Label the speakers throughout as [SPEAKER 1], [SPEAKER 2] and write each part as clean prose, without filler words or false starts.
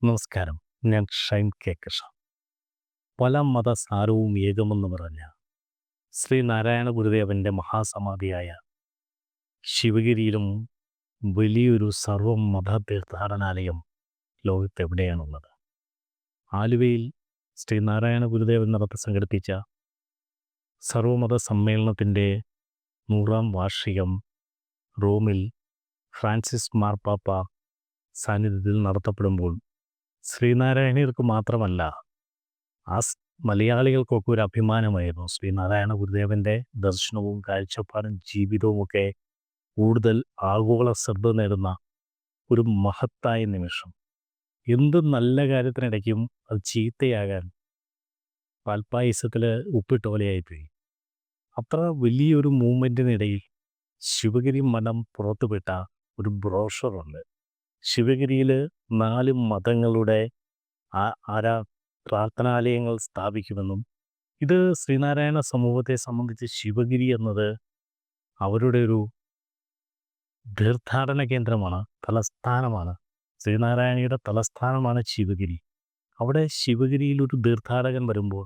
[SPEAKER 1] നമസ്കാരം. ഞാൻ ഷൈൻ കെ കൃഷ്ണ. പല മതസാരവും ഏകമെന്ന് പറഞ്ഞ ശ്രീനാരായണ ഗുരുദേവൻ്റെ മഹാസമാധിയായ ശിവഗിരിയിലും വലിയൊരു സർവ്വമത തീർത്ഥാടനാലയം ലോകത്തെവിടെയാണുള്ളത്. ആലുവയിൽ ശ്രീനാരായണ ഗുരുദേവൻ സംഘടിപ്പിച്ച സർവ്വമത സമ്മേളനത്തിൻ്റെ 100-ാം വാർഷികം റോമിൽ ഫ്രാൻസിസ് മാർപ്പാപ്പ സാന്നിധ്യത്തിൽ നടത്തപ്പെടുമ്പോൾ ശ്രീനാരായണീയർക്ക് മാത്രമല്ല മലയാളികൾക്കൊക്കെ ഒരു അഭിമാനമായിരുന്നു. ശ്രീനാരായണ ഗുരുദേവൻ്റെ ദർശനവും കാഴ്ചപ്പാടും ജീവിതവുമൊക്കെ കൂടുതൽ ആഗോള ശ്രദ്ധ നേടുന്ന ഒരു മഹത്തായ നിമിഷം. എന്ത് നല്ല കാര്യത്തിനിടയ്ക്കും അത് ചീത്തയാകാൻ പാൽപ്പായസത്തിൽ ഉപ്പിട്ട പോലെയായിപ്പോയി. അത്ര വലിയൊരു മൂവ്മെൻറ്റിനിടയിൽ ശിവഗിരി മഠം പുറത്തുവിട്ട ഒരു ബ്രോഷറുണ്ട്. ശിവഗിരിയിൽ 4 മതങ്ങളുടെ പ്രാർത്ഥനാലയങ്ങൾ സ്ഥാപിക്കുമെന്നും ഇത് ശ്രീനാരായണ സമൂഹത്തെ സംബന്ധിച്ച് ശിവഗിരി എന്നത് അവരുടെ ഒരു തീർത്ഥാടന കേന്ദ്രമാണ്, തലസ്ഥാനമാണ്. ശ്രീനാരായണയുടെ തലസ്ഥാനമാണ് ശിവഗിരി. അവിടെ ശിവഗിരിയിൽ ഒരു തീർത്ഥാടകൻ വരുമ്പോൾ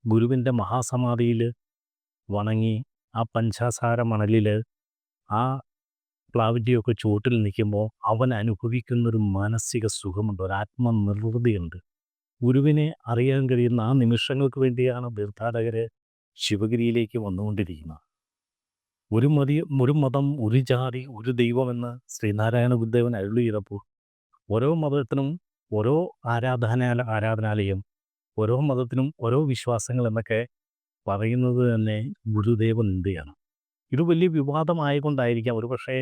[SPEAKER 1] ഗുരുവിൻ്റെ മഹാസമാധിയിൽ വണങ്ങി ആ പഞ്ചാസാര മണലിൽ ആ പ്ലാവിൻ്റെയൊക്കെ ചുവട്ടിൽ നിൽക്കുമ്പോൾ അവൻ അനുഭവിക്കുന്നൊരു മാനസിക സുഖമുണ്ട്, ഒരു ആത്മനിർവൃതിയുണ്ട്. ഗുരുവിനെ അറിയാൻ കഴിയുന്ന ആ നിമിഷങ്ങൾക്ക് വേണ്ടിയാണ് തീർത്ഥാടകർ ശിവഗിരിയിലേക്ക് വന്നുകൊണ്ടിരിക്കുന്നത്. ഒരു മതം, ഒരു ജാതി, ഒരു ദൈവമെന്ന് ശ്രീനാരായണ ഗുരുദേവൻ അരുളി ചെയ്തപ്പോൾ ഓരോ മതത്തിനും ഓരോ ആരാധനാലയം, ഓരോ മതത്തിനും ഓരോ വിശ്വാസങ്ങൾ എന്നൊക്കെ പറയുന്നത് തന്നെ ഗുരുദേവൻ എന്തെയാണ്. ഇത് വലിയ വിവാദമായതുകൊണ്ടായിരിക്കാം ഒരുപക്ഷേ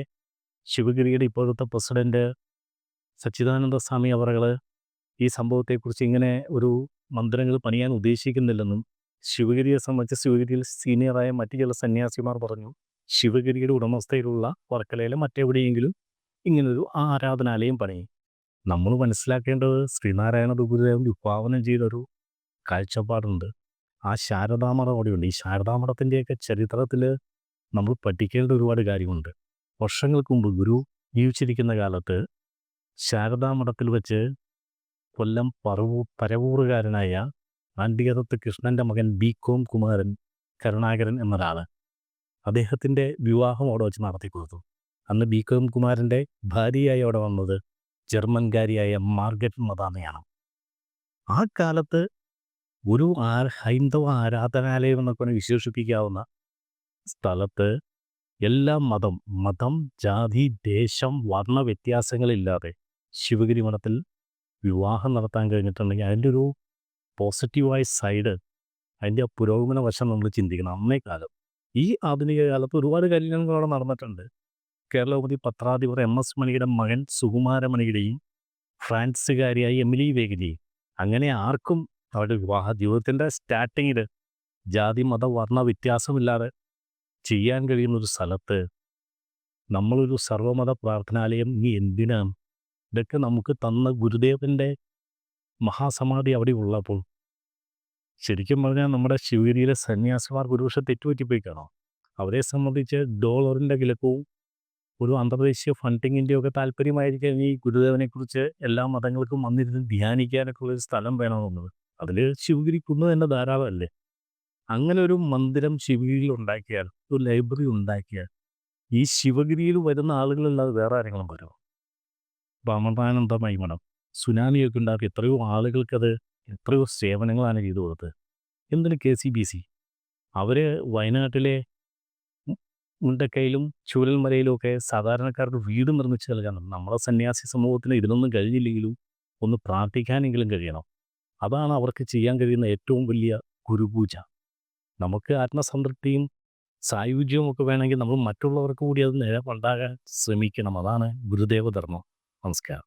[SPEAKER 1] ശിവഗിരിയുടെ ഇപ്പോഴത്തെ പ്രസിഡന്റ് സച്ചിദാനന്ദ സ്വാമി അവറുകൾ ഈ സംഭവത്തെക്കുറിച്ച് ഇങ്ങനെ ഒരു മന്ദിരങ്ങൾ പണിയാൻ ഉദ്ദേശിക്കുന്നില്ലെന്നും, ശിവഗിരിയെ സംബന്ധിച്ച് ശിവഗിരിയിൽ സീനിയറായ മറ്റു ചില സന്യാസിമാർ പറഞ്ഞു ശിവഗിരിയുടെ ഉടമസ്ഥയിലുള്ള വർക്കലയിലെ മറ്റെവിടെയെങ്കിലും ഇങ്ങനൊരു ആരാധനാലയം പണിയും. നമ്മൾ മനസ്സിലാക്കേണ്ടത് ശ്രീനാരായണ ഗുരുദേവൻ വിഭാവനം ചെയ്തൊരു കാഴ്ചപ്പാടുണ്ട്. ആ ശാരദാമഠം അവിടെയുണ്ട്. ഈ ശാരദാമഠത്തിൻ്റെയൊക്കെ ചരിത്രത്തിൽ നമ്മൾ പഠിക്കേണ്ട ഒരുപാട് കാര്യമുണ്ട്. വർഷങ്ങൾക്ക് മുമ്പ് ഗുരു ജീവിച്ചിരിക്കുന്ന കാലത്ത് ശാരദാമഠത്തിൽ വെച്ച് കൊല്ലം പരവൂറുകാരനായ ആണ്ടികതത്ത് കൃഷ്ണൻ്റെ മകൻ ബി.കോം കരുണാകരൻ എന്നൊരാൾ, അദ്ദേഹത്തിൻ്റെ വിവാഹം അവിടെ വെച്ച് നടത്തിക്കൊടുത്തു. അന്ന് ബി.കോം കുമാരൻ്റെ ഭാര്യയായി അവിടെ വന്നത് ജർമ്മൻകാരിയായ മാർഗറ്റ് മദാമയാണ്. ആ കാലത്ത് ഒരു ഹൈന്ദവ ആരാധനാലയം എന്നൊക്കെ വിശേഷിപ്പിക്കാവുന്ന സ്ഥലത്ത് എല്ലാ മതം, ജാതി, ദേശം, വർണ്ണ വ്യത്യാസങ്ങളില്ലാതെ ശിവഗിരി മഠത്തിൽ വിവാഹം നടത്താൻ കഴിഞ്ഞിട്ടുണ്ടെങ്കിൽ അതിൻ്റെ ഒരു പോസിറ്റീവായ സൈഡ്, അതിൻ്റെ ആ പുരോഗമന വശം നമ്മൾ ചിന്തിക്കണം. അന്നേ കാലം ഈ ആധുനിക കാലത്ത് ഒരുപാട് കല്യാണങ്ങൾ അവിടെ നടന്നിട്ടുണ്ട്. കേരളോപതി പത്രാധിപർ MS മണിയുടെ മകൻ സുകുമാരമണിയുടെയും ഫ്രാൻസുകാരിയായി എമിലി വേഗിനെയും, അങ്ങനെ ആർക്കും അവരുടെ വിവാഹ ജീവിതത്തിൻ്റെ സ്റ്റാർട്ടിങ്ങിൽ ജാതി മത വർണ്ണ വ്യത്യാസമില്ലാതെ ചെയ്യാൻ കഴിയുന്നൊരു സ്ഥലത്ത് നമ്മളൊരു സർവ്വമത പ്രാർത്ഥനാലയം ഇനി എന്തിനാണ്? ഇതൊക്കെ നമുക്ക് തന്ന ഗുരുദേവൻ്റെ മഹാസമാധി അവിടെ ഉള്ളപ്പോൾ ശരിക്കും പറഞ്ഞാൽ നമ്മുടെ ശിവഗിരിയിലെ സന്യാസിമാർ ഒരുപക്ഷെ തെറ്റുപറ്റിപ്പോയി കാണാം. അവരെ സംബന്ധിച്ച് ഡോളറിൻ്റെ വിലക്കവും ഒരു അന്തർദേശീയ ഫണ്ടിങ്ങിൻ്റെയൊക്കെ താല്പര്യമായിരിക്കും ഈ ഗുരുദേവനെക്കുറിച്ച് എല്ലാ മതങ്ങൾക്കും വന്നിരുന്ന് ധ്യാനിക്കാനൊക്കെ ഉള്ളൊരു സ്ഥലം വേണമെന്നുള്ളത്. അതിൽ ശിവഗിരി കുന്ന് തന്നെ ധാരാളമല്ലേ. അങ്ങനെ ഒരു മന്ദിരം ശിവഗിരിയിൽ ഉണ്ടാക്കിയാൽ, ഒരു ലൈബ്രറി ഉണ്ടാക്കിയാൽ ഈ ശിവഗിരിയിൽ വരുന്ന ആളുകളല്ലാതെ വേറെ ആരെങ്കിലും വരുമോ? രാമാനന്ദമയി മഠം സുനാമിയൊക്കെ ഉണ്ടാക്കി എത്രയോ ആളുകൾക്കത് എത്രയോ സേവനങ്ങളാണ് ചെയ്തു കൊടുത്തത്. എന്തിന് KCBC? അവർ വയനാട്ടിലെ മുണ്ടക്കയിലും ചൂരൽമലയിലും ഒക്കെ സാധാരണക്കാർക്ക് വീട് നിർമ്മിച്ച് നൽകാനാണ്. നമ്മുടെ സന്യാസി സമൂഹത്തിന് ഇതിനൊന്നും കഴിഞ്ഞില്ലെങ്കിലും ഒന്ന് പ്രാർത്ഥിക്കാനെങ്കിലും കഴിയണം. അതാണ് അവർക്ക് ചെയ്യാൻ കഴിയുന്ന ഏറ്റവും വലിയ ഗുരുപൂജ. നമുക്ക് ആത്മസംതൃപ്തിയും സായുജ്യവും ഒക്കെ വേണമെങ്കിൽ നമ്മൾ മറ്റുള്ളവർക്ക് കൂടി അത് നിലകൊണ്ടാകാൻ ശ്രമിക്കണം. അതാണ് ഗുരുദേവ ധർമ്മം. നമസ്കാരം.